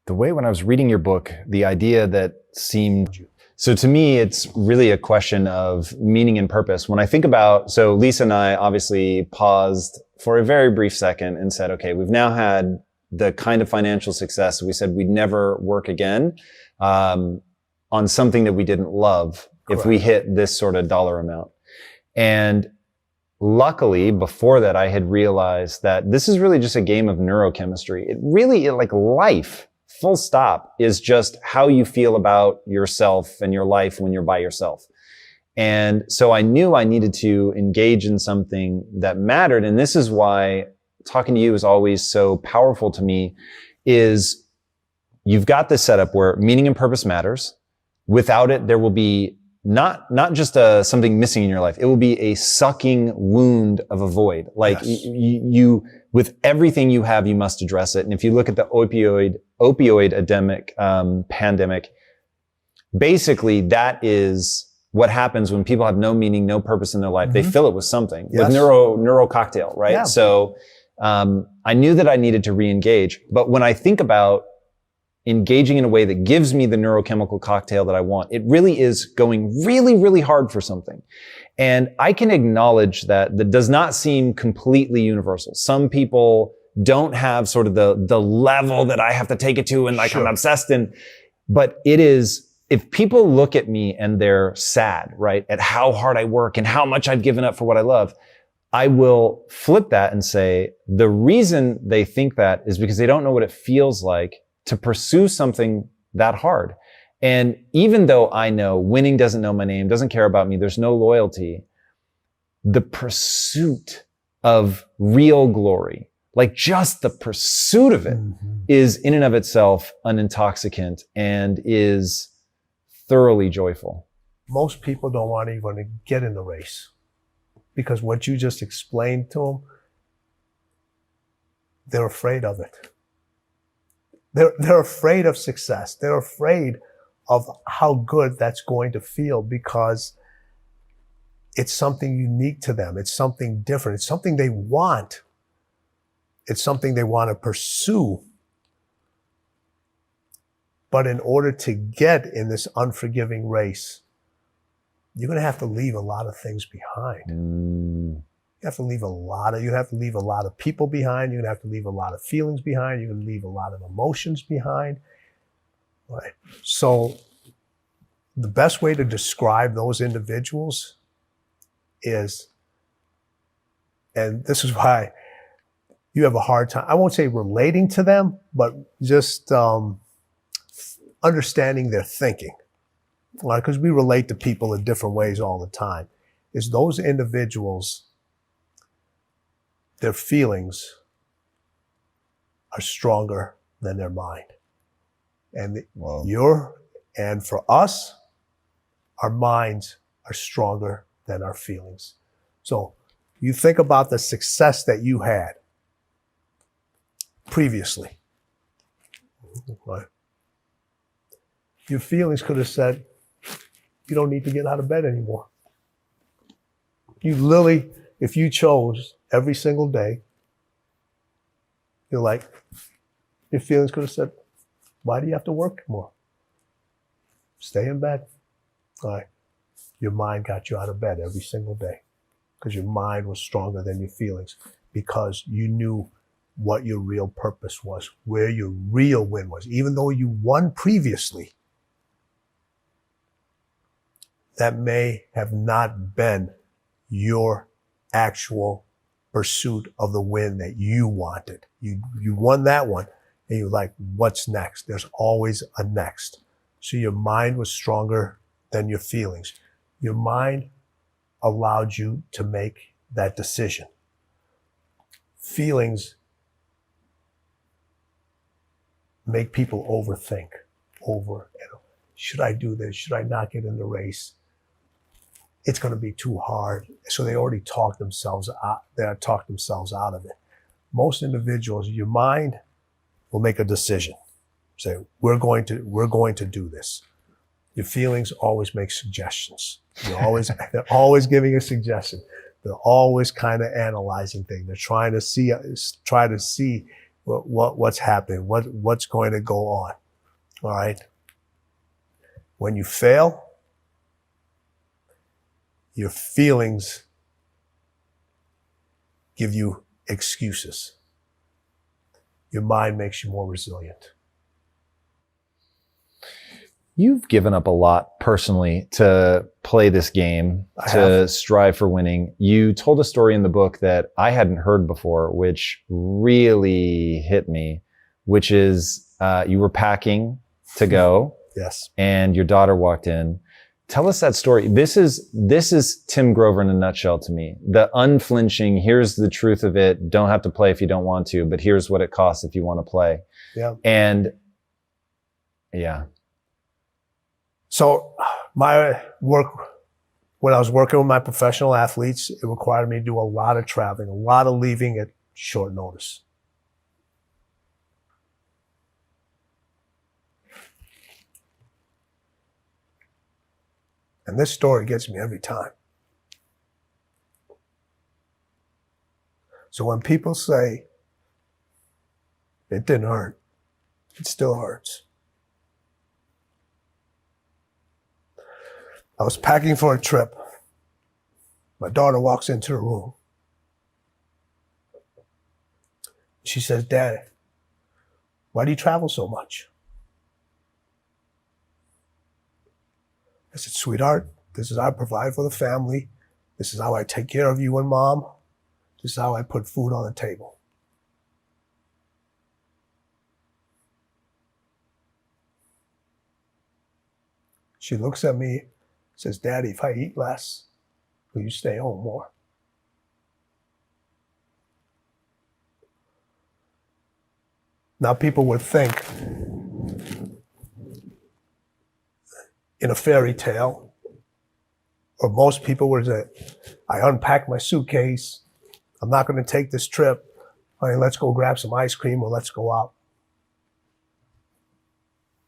The way when I was reading your book, the idea that seemed, so to me, it's really a question of meaning and purpose. When I think about, so Lisa and I obviously paused for a very brief second and said, okay, we've now had the kind of financial success we said we'd never work again on something that we didn't love. Correct. If we hit this sort of dollar amount. And luckily, before that, I had realized that this is really just a game of neurochemistry. It really, like life, full stop, is just how you feel about yourself and your life when you're by yourself. And so I knew I needed to engage in something that mattered. And this is why talking to you is always so powerful to me, is you've got this setup where meaning and purpose matters. Without it, there will be not just something missing in your life. It will be a sucking wound of a void. Like yes. you, with everything you have, you must address it. And if you look at the opioid epidemic, pandemic, basically that is what happens when people have no meaning, no purpose in their life. Mm-hmm. They fill it with something, yes. with neural cocktail, right? Yeah. So, I knew that I needed to re-engage, but when I think about engaging in a way that gives me the neurochemical cocktail that I want, it really is going really, really hard for something. And I can acknowledge that does not seem completely universal. Some people don't have sort of the level that I have to take it to and like sure. I'm obsessed in, but it is, if people look at me and they're sad, right, at how hard I work and how much I've given up for what I love, I will flip that and say, the reason they think that is because they don't know what it feels like to pursue something that hard. And even though I know winning doesn't know my name, doesn't care about me, there's no loyalty, the pursuit of real glory, like just the pursuit of it mm-hmm. is in and of itself an intoxicant and is thoroughly joyful. Most people don't want to even get in the race because what you just explained to them, they're afraid of it. They're afraid of success. They're afraid of how good that's going to feel because it's something unique to them. It's something different. It's something they want. It's something they want to pursue. But in order to get in this unforgiving race, you're going to have to leave a lot of things behind. You have to leave a lot of people behind. You're going to have to leave a lot of feelings behind. You're going to leave a lot of emotions behind. Right. So the best way to describe those individuals is, and this is why you have a hard time, I won't say relating to them, but just understanding their thinking. Right? Because we relate to people in different ways all the time. Is those individuals, their feelings are stronger than their mind. And and for us, our minds are stronger than our feelings. So you think about the success that you had previously. Right? Your feelings could have said, you don't need to get out of bed anymore. You literally, if you chose every single day, you're like, your feelings could have said, why do you have to work more? Stay in bed. All right. Your mind got you out of bed every single day because your mind was stronger than your feelings because you knew what your real purpose was, where your real win was. Even though you won previously, that may have not been your actual pursuit of the win that you wanted. You won that one and you're like, what's next? There's always a next. So your mind was stronger than your feelings. Your mind allowed you to make that decision. Feelings make people overthink should I do this? Should I not get in the race? It's going to be too hard. So they already talked themselves out. They talked themselves out of it. Most individuals, your mind will make a decision. Say, we're going to do this. Your feelings always make suggestions. They're always giving a suggestion. They're always kind of analyzing things. They're trying to see what's happening, what's going to go on. All right. When you fail, your feelings give you excuses. Your mind makes you more resilient. You've given up a lot personally to play this game, to strive for winning. You told a story in the book that I hadn't heard before, which really hit me, which is you were packing to go. Yes. And your daughter walked in. Tell us that story. This is Tim Grover in a nutshell to me. The unflinching, here's the truth of it. Don't have to play if you don't want to, but here's what it costs if you want to play. Yeah. And yeah. So my work, when I was working with my professional athletes, it required me to do a lot of traveling, a lot of leaving at short notice. And this story gets me every time. So when people say it didn't hurt, it still hurts. I was packing for a trip. My daughter walks into the room. She says, "Dad, why do you travel so much?" I said, "Sweetheart, this is how I provide for the family. This is how I take care of you and Mom. This is how I put food on the table." She looks at me, says, "Daddy, if I eat less, will you stay home more?" Now people would think in a fairy tale, or most people would say, I unpacked my suitcase. I'm not going to take this trip. Honey, let's go grab some ice cream or let's go out.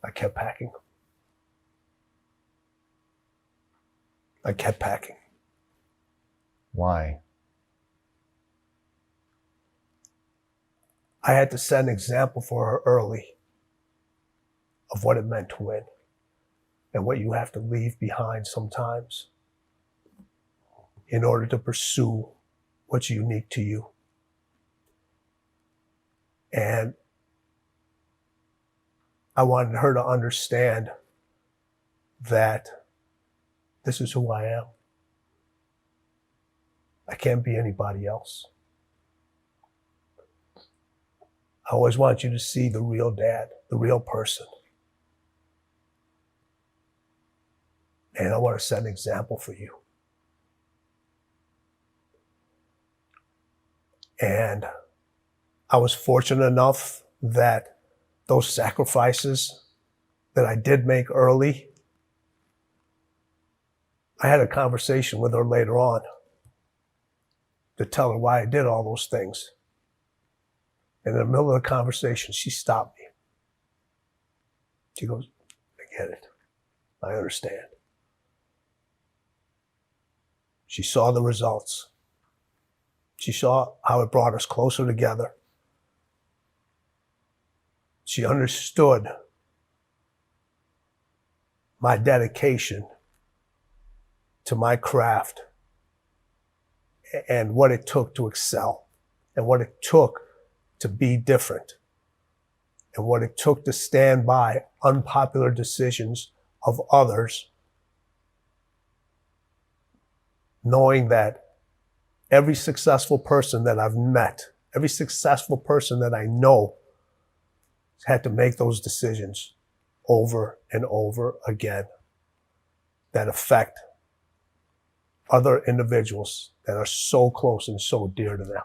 I kept packing. I kept packing. Why? I had to set an example for her early of what it meant to win and what you have to leave behind sometimes in order to pursue what's unique to you. And I wanted her to understand that this is who I am. I can't be anybody else. I always want you to see the real dad, the real person. And I want to set an example for you. And I was fortunate enough that those sacrifices that I did make early, I had a conversation with her later on to tell her why I did all those things. And in the middle of the conversation, she stopped me. She goes, "I get it. I understand." She saw the results. She saw how it brought us closer together. She understood my dedication to my craft and what it took to excel and what it took to be different and what it took to stand by unpopular decisions of others, knowing that every successful person that I've met, every successful person that I know had to make those decisions over and over again that affect other individuals that are so close and so dear to them.